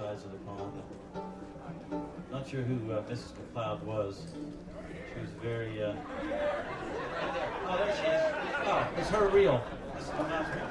sides of the pond. Not sure who Mrs. McCloud was. She was very. Oh, there she is. Oh, it's her reel. This is McCloud's reel.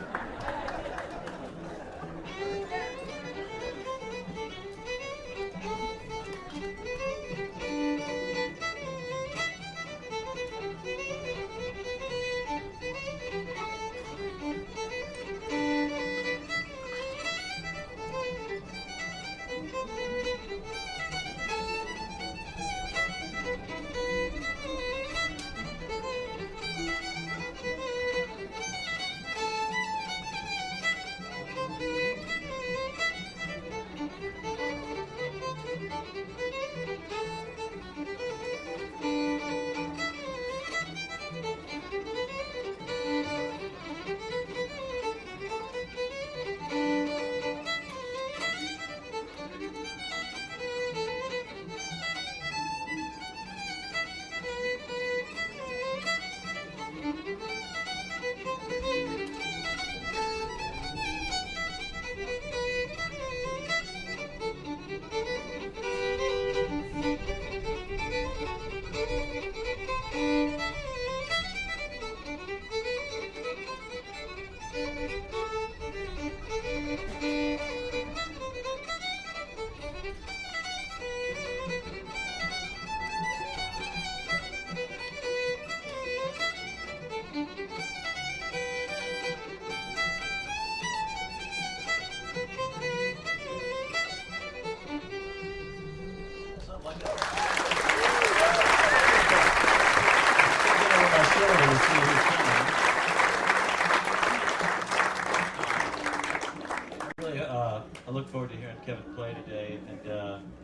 I look forward to hearing Kevin play today, and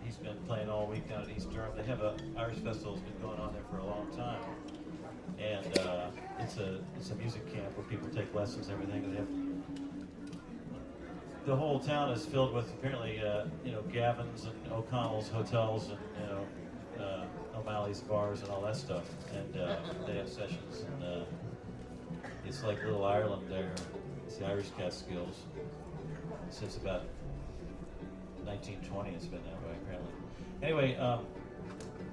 he's been playing all week down at East Durham. They have a Irish festival that's been going on there for a long time, and it's a music camp where people take lessons and everything. And they have, the whole town is filled with apparently Gavin's and O'Connell's hotels and O'Malley's bars and all that stuff, and they have sessions, and it's like little Ireland there. It's the Irish Catskills. Since about 1920, it's been that way apparently. Anyway,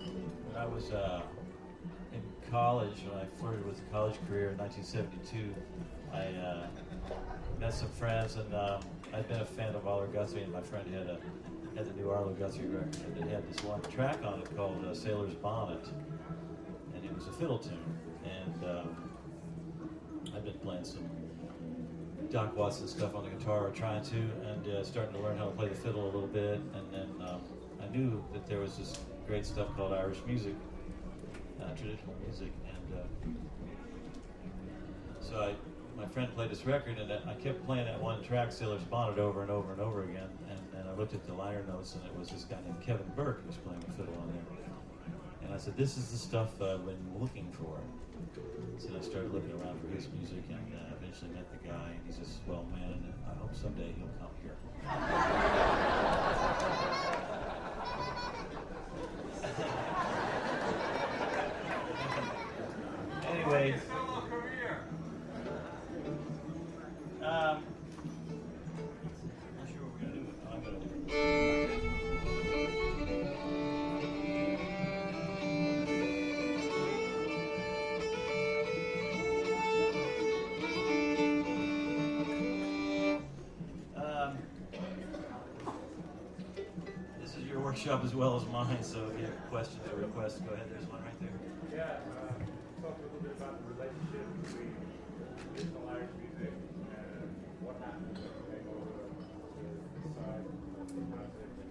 when I was in college, when I flirted with the college career in 1972, I met some friends, and I'd been a fan of Arlo Guthrie, and my friend had the new Arlo Guthrie record, and it had this one track on it called Sailor's Bonnet, and it was a fiddle tune, and I've been playing some Doc Watson stuff on the guitar, or trying to, and starting to learn how to play the fiddle a little bit, and then I knew that there was this great stuff called Irish music, traditional music, and so my friend played this record, and I kept playing that one track, Sailor's Bonnet, over and over and over again, and then I looked at the liner notes, and it was this guy named Kevin Burke who was playing the fiddle on there, and I said, this is the stuff I've been looking for. So I started looking around for his music, and eventually met the guy, and he's a swell man, and I hope someday he'll come here. Anyway, I'm not sure what we're going to do. I'm going to do it. Workshop as well as mine, so if you have questions or requests, go ahead. There's one right there. Yeah, talk a little bit about the relationship between traditional Irish music and what happened when you came over the side of the concept.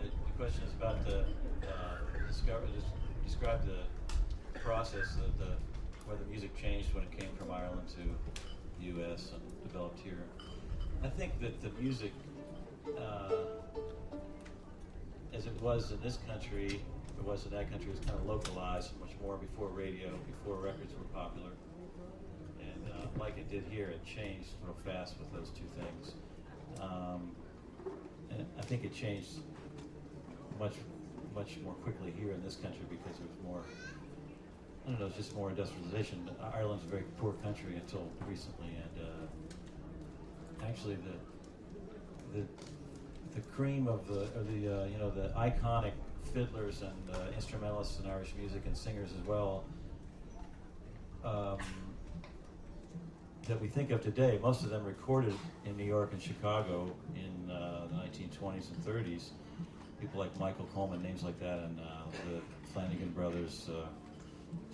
The question is about the describe the process of where the music changed when it came from Ireland to the U.S. and developed here. I think that the music, as it was in this country, it was in that country, it was kind of localized much more before radio, before records were popular. And like it did here, it changed real fast with those two things. And I think it changed much more quickly here in this country because there was more, I don't know, it's just more industrialization. Ireland's a very poor country until recently, and actually the the cream of the iconic fiddlers and instrumentalists in Irish music and singers as well, that we think of today. Most of them recorded in New York and Chicago in the 1920s and 30s. People like Michael Coleman, names like that, and the Flanagan brothers,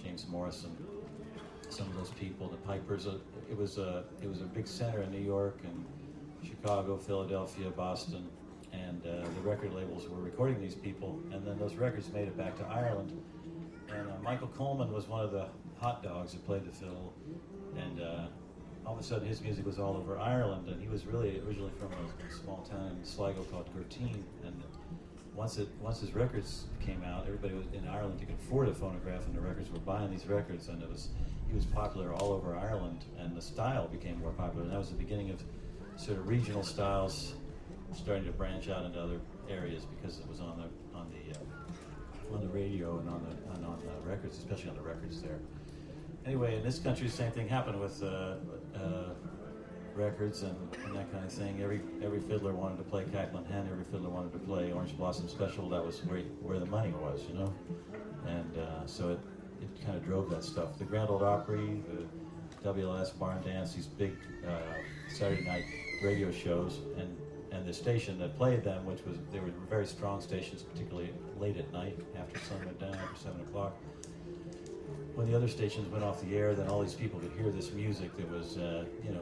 James Morrison, some of those people, the Pipers. It was a big center in New York and Chicago, Philadelphia, Boston, and the record labels were recording these people, and then those records made it back to Ireland. And Michael Coleman was one of the hot dogs that played the fiddle, and all of a sudden his music was all over Ireland, and he was really originally from a small town in Sligo called Gurteen, and once his records came out, everybody was in Ireland could afford a phonograph, and the records were buying these records, and he was popular all over Ireland, and the style became more popular, and that was the beginning of sort of regional styles starting to branch out into other areas because it was on the radio and on the records, especially on the records there. Anyway, in this country, the same thing happened with records and that kind of thing. Every fiddler wanted to play Cackling Hen. Every fiddler wanted to play Orange Blossom Special. That was where the money was, you know. And so it kind of drove that stuff. The Grand Ole Opry, the WLS Barn Dance, these big Saturday night radio shows, and the station that played them, they were very strong stations, particularly late at night after the sun went down, after 7 o'clock. When the other stations went off the air, then all these people could hear this music that was,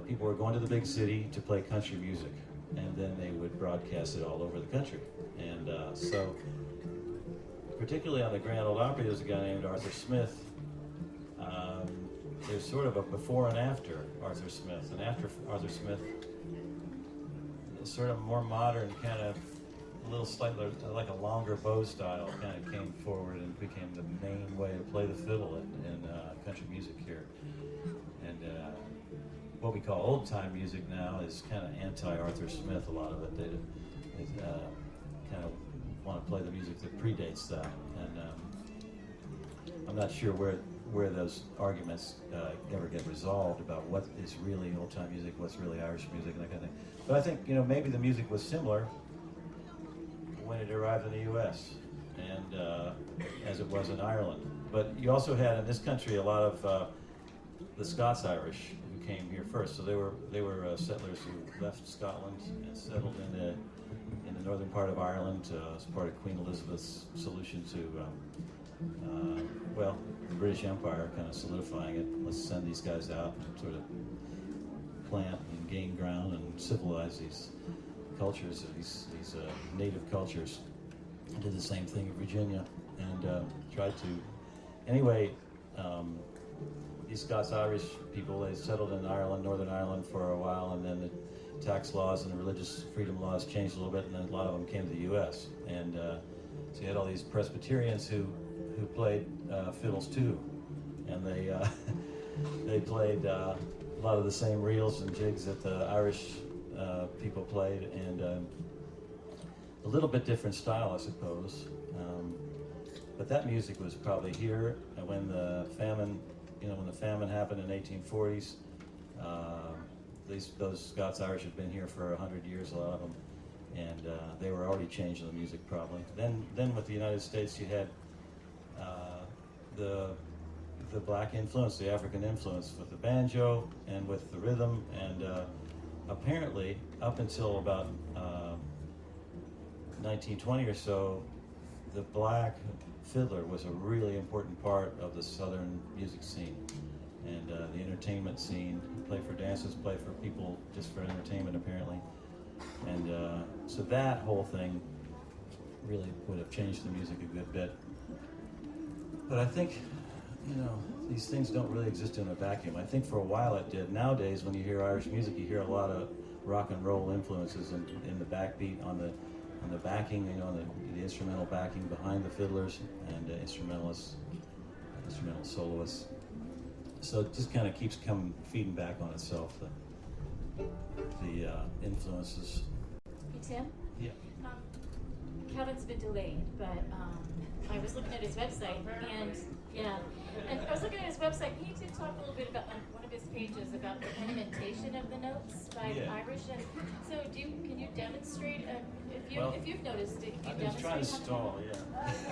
people were going to the big city to play country music, and then they would broadcast it all over the country. And so, particularly on the Grand Ole Opry, there's a guy named Arthur Smith. There's sort of a before and after Arthur Smith, and after Arthur Smith, sort of more modern, kind of a little slightly like a longer bow style kind of came forward and became the main way to play the fiddle in country music here. And what we call old time music now is kind of anti-Arthur Smith, a lot of it. They kind of want to play the music that predates that. And I'm not sure where those arguments ever get resolved about what is really old time music, what's really Irish music, and that kind of thing. But I think, maybe the music was similar when it arrived in the U.S. and as it was in Ireland. But you also had in this country a lot of the Scots-Irish who came here first. So they were settlers who left Scotland and settled in the northern part of Ireland as part of Queen Elizabeth's solution to, the British Empire, kind of solidifying it. Let's send these guys out and sort of plant and gain ground and civilize these cultures, these native cultures. I did the same thing in Virginia and tried to. Anyway, these Scots-Irish people, they settled in Ireland, Northern Ireland for a while, and then the tax laws and the religious freedom laws changed a little bit, and then a lot of them came to the U.S. And so you had all these Presbyterians who played fiddles too, and they played a lot of the same reels and jigs that the Irish people played, and a little bit different style, I suppose. But that music was probably here when the famine, when the famine happened in the 1840s. Those Scots-Irish had been here for 100 years, a lot of them, and they were already changing the music probably. Then with the United States, you had the black influence, the African influence with the banjo and with the rhythm, and apparently up until about 1920 or so, the black fiddler was a really important part of the southern music scene and the entertainment scene. Play for dances, play for people just for entertainment apparently, and so that whole thing really would have changed the music a good bit. But I think, these things don't really exist in a vacuum. I think for a while it did. Nowadays, when you hear Irish music, you hear a lot of rock and roll influences in the backbeat, on the backing, the instrumental backing behind the fiddlers and instrumental soloists. So it just kind of keeps feeding back on itself, the influences. Hey, Tim? Yeah. Kevin's been delayed, but I was looking at his website, and I was looking at his website. He did talk a little bit about on one of his pages about the ornamentation of the notes by the Irish. And so, can you demonstrate if you've noticed it, I've you've been trying to stall, yeah.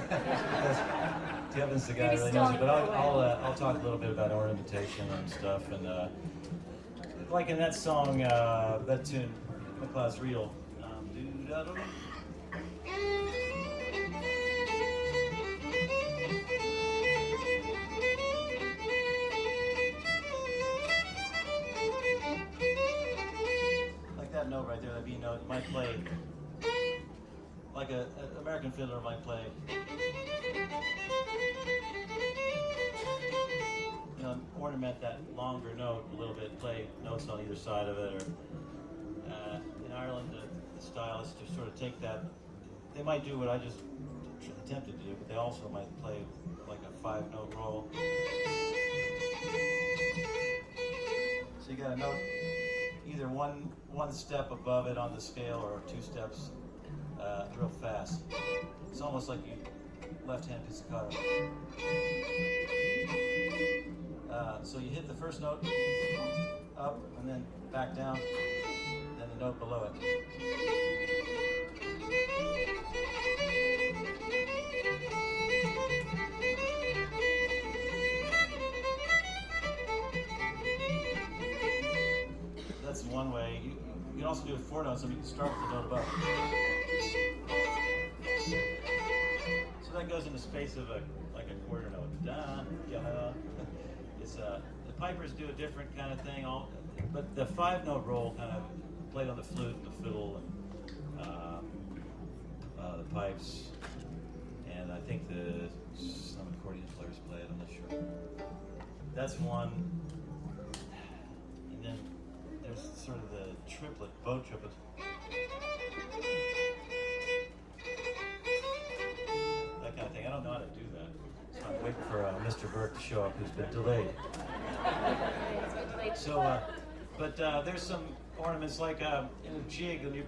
Yeah. Kevin's the guy Maybe who really knows it, but stalling for a while. I'll talk a little bit about ornamentation and stuff, and like in that song, that tune, McClouds Reel. Doo-da-doo. Like that note right there, that B note, might play like an American fiddler might play. You know, ornament that longer note a little bit, play notes on either side of it, or in Ireland, the stylists just sort of take that. They might do what I just attempted to do, but they also might play like a 5-note roll. So you got a note either one step above it on the scale or 2 steps real fast. It's almost like you left-hand pizzicato. So you hit the first note up and then back down, then the note below it. That's one way. You can also do it 4 notes, so you can start with the note above. So that goes in the space of like a quarter note. Da, da. It's the pipers do a different kind of thing. But the 5-note roll kind of played on the flute, the fiddle, and the pipes, and I think some accordion players play it. I'm not sure. That's one. And then there's sort of the triplet, bow triplet. That kind of thing. I don't know how to do that. So I'm waiting for Mr. Burke to show up, who's been delayed. So, but there's some ornaments like in a jig when you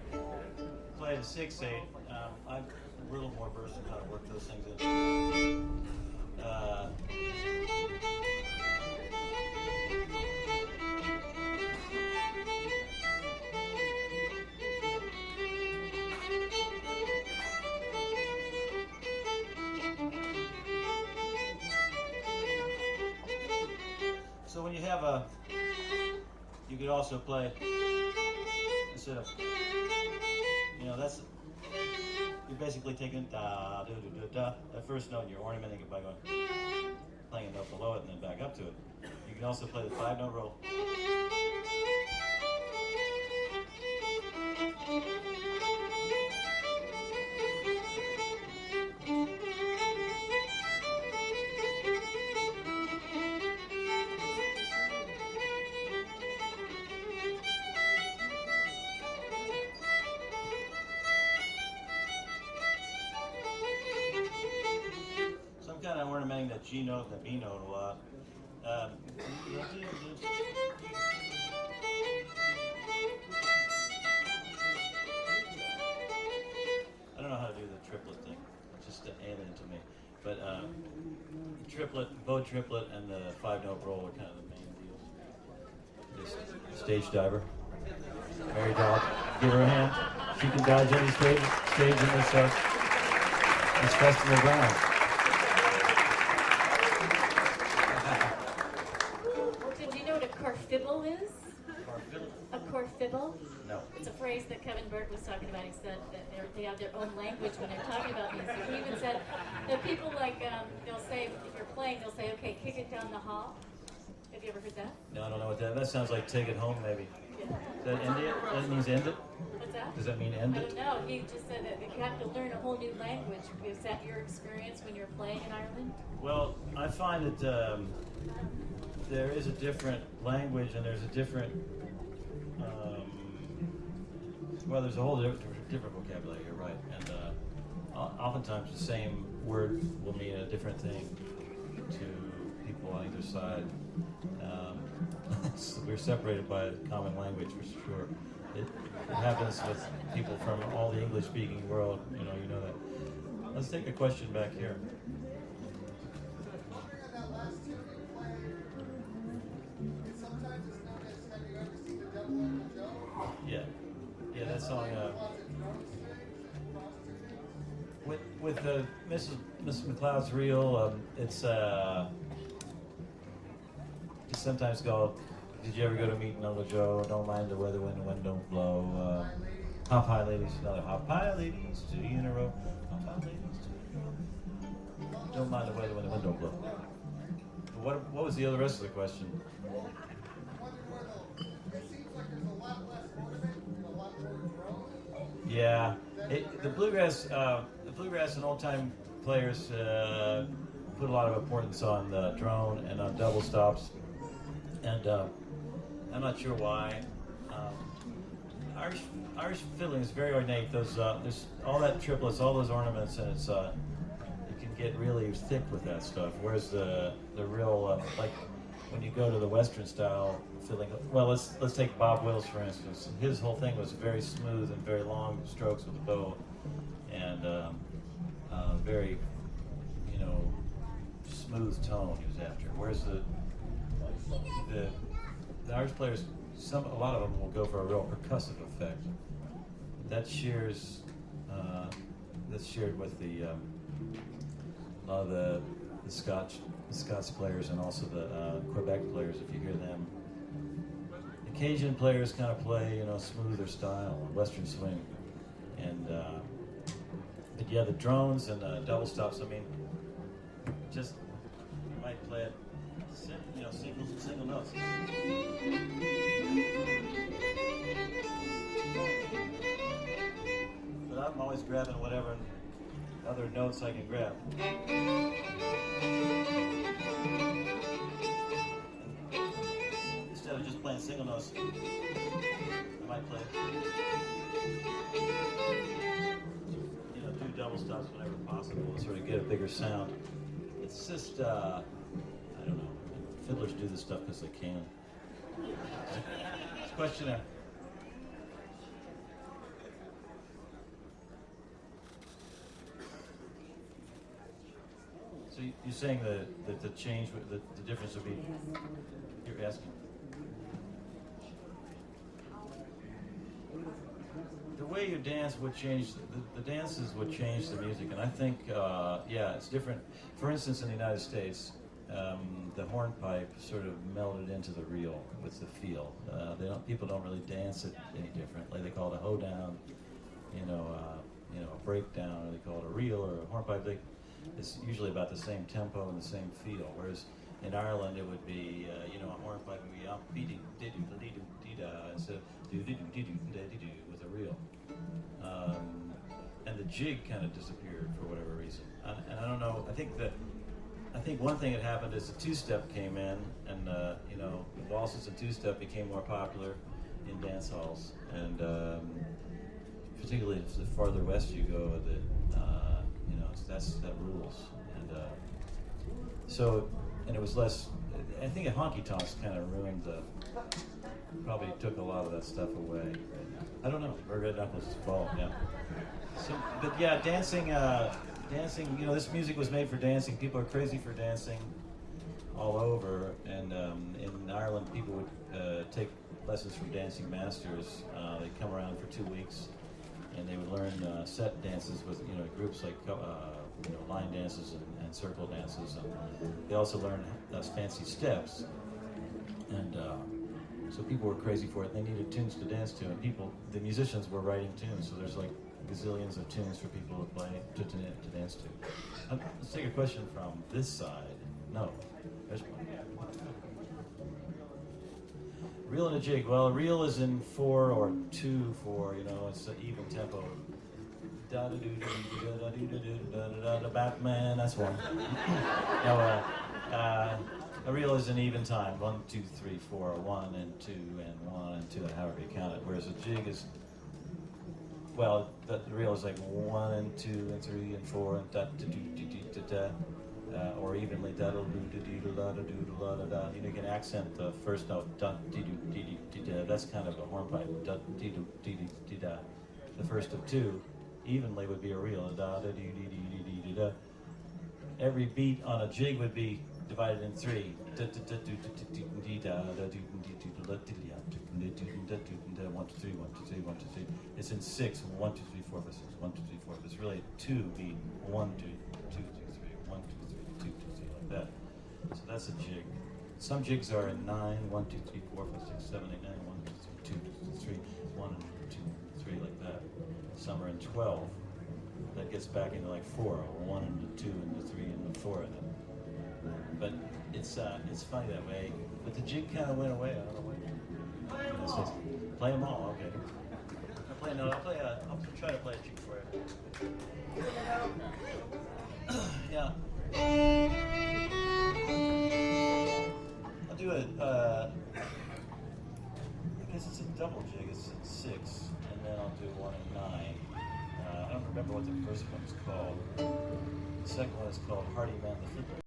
play the 6/8. I'm a little more versed in how to work those things in. So when you have you could also play instead of, that's, you're basically taking da, da, da, da, da, that first note and you're ornamenting it by playing a note below it and then back up to it. You can also play the 5-note roll. Kind of ornamenting that G note and the B note a lot. I don't know how to do the triplet thing. It's just an alien to me. But triplet, bow triplet, and the 5-note roll are kind of the main deals. This stage diver, Mary Dog, give her a hand. She can dodge any stage in this festival ground. Fiddle is? Fiddle? A fiddle? No. It's a phrase that Kevin Burke was talking about. He said that they have their own language when they're talking about music. He even said that people they'll say, if you're playing, they'll say, okay, kick it down the hall. Have you ever heard that? No, I don't know what that sounds like. Take it home, maybe. Yeah. Does that end it? That means end it? What's that? Does that mean end I it? don't know. He just said that you have to learn a whole new language. Is that your experience when you're playing in Ireland? Well, I find that there is a different language and there's a different, there's a whole different vocabulary, you're right. And oftentimes the same word will mean a different thing to people on either side. So we're separated by a common language for sure. It happens with people from all the English-speaking world, you know that. Let's take a question back here. Yeah, that song. With the Mrs. McClouds Reel, it's sometimes called. Did you ever go to meeting Uncle Joe? Don't mind the weather when the wind don't blow. Hop high, ladies. Another hop high, ladies. 2 in a row. Hop high, ladies. 2 in a row. Don't mind the weather when the wind don't blow. What was the other rest of the question? Yeah, the bluegrass and old time players put a lot of importance on the drone and on double stops, and I'm not sure why. Irish fiddling is very ornate. There's all that triplets, all those ornaments, and it's it can get really thick with that stuff. Whereas the real like when you go to the Western style fiddling, well, let's take Bob Wills for instance. His whole thing was very smooth and very long strokes with the bow, and very, smooth tone he was after. Whereas the Irish players, a lot of them will go for a real percussive effect. That's shared with the a lot of the Scots players and also the Quebec players. If you hear them, the Cajun players kind of play smoother style, Western swing, and but yeah, the drones and the double stops. I mean, just you might play it, single notes. But I'm always grabbing whatever other notes I can grab. Instead of just playing single notes, I might play, do double stops whenever possible to sort of get a bigger sound. It's just, I don't know. Fiddlers do this stuff because they can. It's a question of. So you're saying that the change, the difference would be, you're asking? The way you dance would change, the dances would change the music, and I think, yeah, it's different. For instance, in the United States, the hornpipe sort of melded into the reel with the feel. People don't really dance it any differently. They call it a hoedown, a breakdown, or they call it a reel or a hornpipe. It's usually about the same tempo and the same feel. Whereas in Ireland, it would be, a hornpipe would be instead of do-do-do-do-do-do with a reel. And the jig kind of disappeared for whatever reason. And I don't know. I think one thing that happened is the two-step came in, and waltzes and two-step became more popular in dance halls, and particularly the farther west you go, that rules. And it was less. I think a honky tonks kind of ruined probably took a lot of that stuff away. I don't know. Red Knuckles is involved, yeah. So, but yeah, dancing. This music was made for dancing. People are crazy for dancing all over, and in Ireland, people would take lessons from dancing masters. They'd come around for 2 weeks, and they would learn set dances with groups like line dances and circle dances. And they also learned fancy steps, and so people were crazy for it. They needed tunes to dance to, and the musicians were writing tunes. So there's like gazillions of tunes for people to play to dance to. Let's take a question from this side. No, there's one. Reel and a jig. Well, a reel is in 4 or 2/4. It's an even tempo. Da da do da da do da da da da. Batman. That's one. No, a reel is an even time. 1, 2, 3, 4. 1 and 2 and 1 and 2, however you count it. Whereas a jig is. Well, the reel is like 1 and 2 and 3 and 4 and da da do da da, or evenly da da do da da da da da da. You can accent the first note da da do da. That's kind of a hornpipe da da do da. The first of 2 evenly would be a reel da da do da. Every beat on a jig would be divided in 3. Da da da do da da da da da. 1, 2, 3, 1, 2, 3, 1, 2, 3. It's in 6, 1, 2, 3, 4, 5, 6, 1, 2, 3, 4. But it's really 2 beat 1, 2, 2, 2, 3, 1, 2, 3, 2, 2, 3, like that. So that's a jig. Some jigs are in 9, 1, 2, 3, 4, 5, 6, 7, 8, 9, 1, 2, 3, 1, 2, 3, like that. Some are in 12. That gets back into like 4, or 1 and the 2 and the 3 and the 4 of them. But it's funny that way. But the jig kind of went away. I don't know why. Play them all. Okay. I'll try to play a jig for you. Yeah. I'll do it. I guess it's a double jig. It's in 6, and then I'll do 1 and 9. I don't remember what the first one is called. The second one is called Hardy Man the Fiddler.